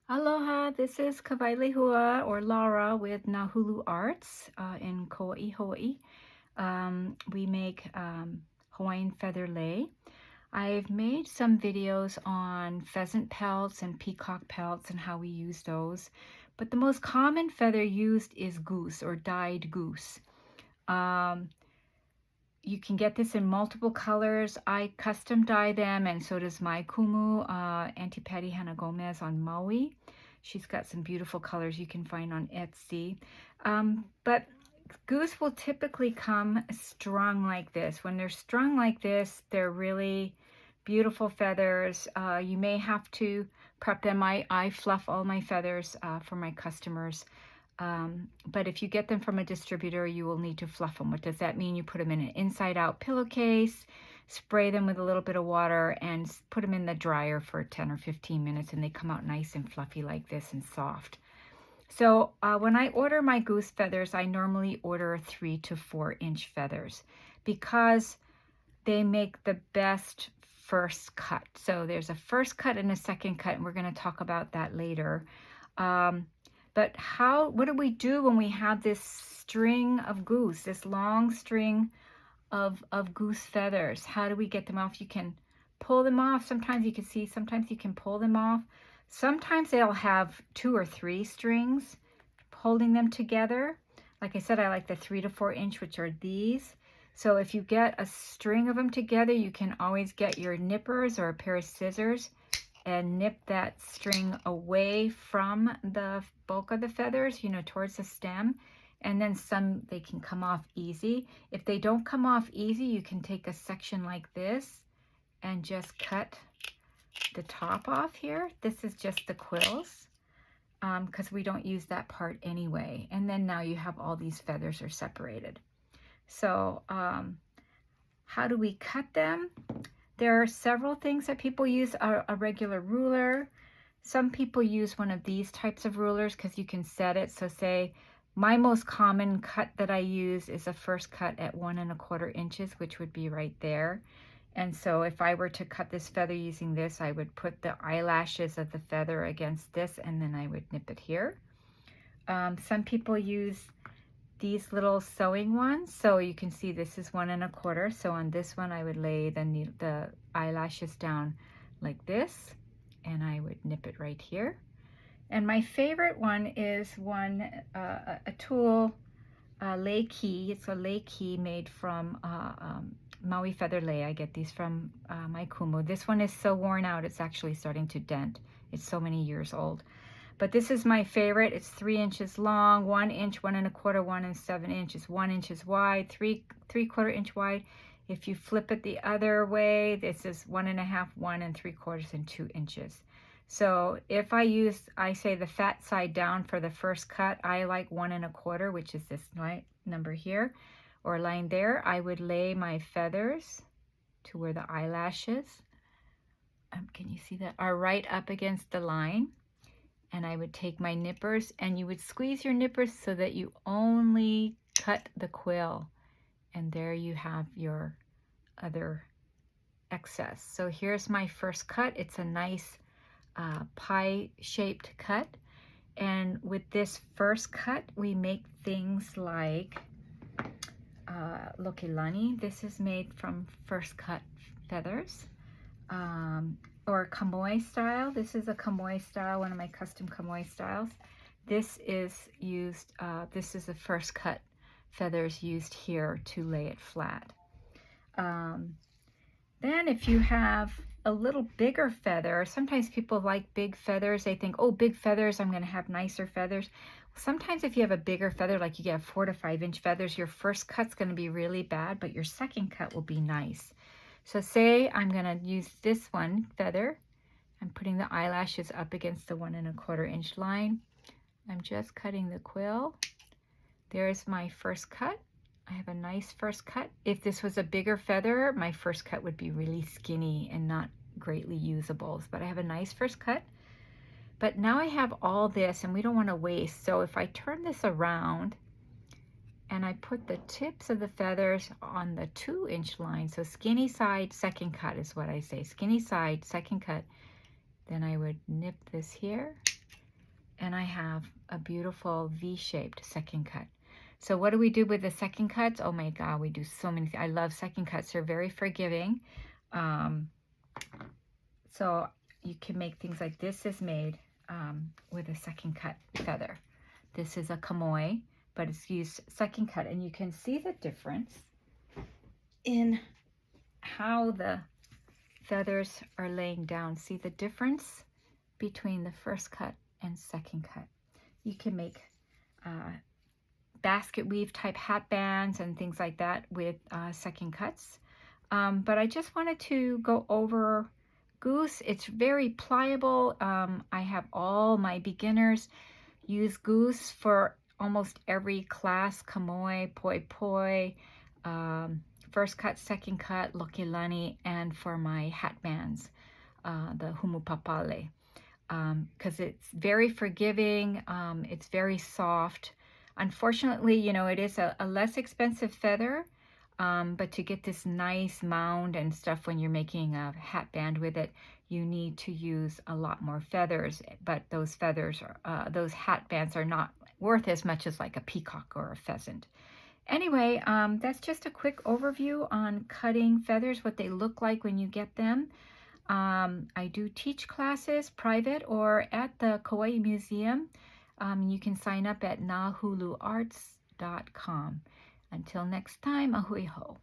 Aloha, this is Kawailehua or Laura with Nahulu Arts in Kauai, Hawaii. We make Hawaiian feather lei. I've made some videos on pheasant pelts and peacock pelts and how we use those. But the most common feather used is goose or dyed goose. Um, you can get this in multiple colors. I custom dye them, and so does my kumu, Auntie Patty Hannah Gomez on Maui. She's got some beautiful colors you can find on Etsy. But goose will typically come strung like this. When they're strung like this, they're really beautiful feathers. You may have to prep them. I fluff all my feathers for my customers. But if you get them from a distributor, you will need to fluff them. What does that mean? You put them in an inside-out pillowcase, spray them with a little bit of water, and put them in the dryer for 10 or 15 minutes, and they come out nice and fluffy like this and soft. So when I order my goose feathers, I normally order 3 to 4 inch feathers because they make the best first cut. So there's a first cut and a second cut, and we're going to talk about that later. But what do we do when we have this string of goose, this long string of goose feathers? How do we get them off? You can pull them off. Sometimes you can see, sometimes you can pull them off. Sometimes they'll have 2 or 3 strings holding them together. Like I said, I like the 3 to 4 inch, which are these. So if you get a string of them together, you can always get your nippers or a pair of scissors and nip that string away from the bulk of the feathers, towards the stem. And then they can come off easy. If they don't come off easy, you can take a section like this and just cut the top off here. This is just the quills because we don't use that part anyway. And then now you have all these feathers are separated. So how do we cut them? There are several things that people use. A regular ruler. Some people use one of these types of rulers because you can set it. So say my most common cut that I use is a first cut at 1 1/4 inches, which would be right there. And so if I were to cut this feather using this, I would put the eyelashes of the feather against this, and then I would nip it here. Some people use these little sewing ones. So you can see this is 1 1/4. So on this one, I would lay the eyelashes down like this, and I would nip it right here. And my favorite one is a tool, lei key. It's a lei key made from Maui feather lei. I get these from my kumu. This one is so worn out, it's actually starting to dent. It's so many years old. But this is my favorite. It's 3 inches long, 1 inch, 1 1/4, 1 7 inches, 1 inch wide, 3/4 inch wide. If you flip it the other way, this is 1 1/2, 1 3/4, and 2 inches. So if I say the fat side down for the first cut, I like 1 1/4, which is this number here, or line there. I would lay my feathers to where the eyelashes, can you see that, are right up against the line. And I would take my nippers, and you would squeeze your nippers so that you only cut the quill. And there you have your other excess. So here's my first cut. It's a nice pie-shaped cut. And with this first cut, we make things like lokilani. This is made from first cut feathers. Or kamoi style. This is a kamoi style, one of my custom kamoi styles. This is used, this is the first cut feathers used here to lay it flat. Then if you have a little bigger feather, sometimes people like big feathers. They think, oh, big feathers, I'm going to have nicer feathers. Sometimes if you have a bigger feather, like you get 4 to 5 inch feathers, your first cut's going to be really bad, but your second cut will be nice. So say I'm going to use this one feather. I'm putting the eyelashes up against the 1 1/4 inch line. I'm just cutting the quill. There's my first cut. I have a nice first cut. If this was a bigger feather, my first cut would be really skinny and not greatly usable. But I have a nice first cut. But now I have all this, and we don't want to waste. So if I turn this around, and I put the tips of the feathers on the 2 inch line. So skinny side, second cut is what I say. Skinny side, second cut. Then I would nip this here. and I have a beautiful V-shaped second cut. So what do we do with the second cuts? Oh my God, we do so many things. I love second cuts. They're very forgiving. Um, so you can make things like this is made with a second cut feather. This is a chamois, but it's used second cut, and you can see the difference in how the feathers are laying down. See the difference between the first cut and second cut. You can make basket weave type hat bands and things like that with second cuts. But I just wanted to go over goose. It's very pliable. I have all my beginners use goose for almost every class: chamois, poi poi, first cut, second cut, lokilani, and for my hat bands, the humupapale. Because it's very forgiving, it's very soft. Unfortunately, you know, it is a less expensive feather, but to get this nice mound and stuff when you're making a hat band with it, you need to use a lot more feathers. But those feathers, those hat bands are not worth as much as like a peacock or a pheasant. Anyway, that's just a quick overview on cutting feathers, what they look like when you get them. I do teach classes private or at the Kauai Museum. You can sign up at nahuluarts.com. Until next time, ahui ho.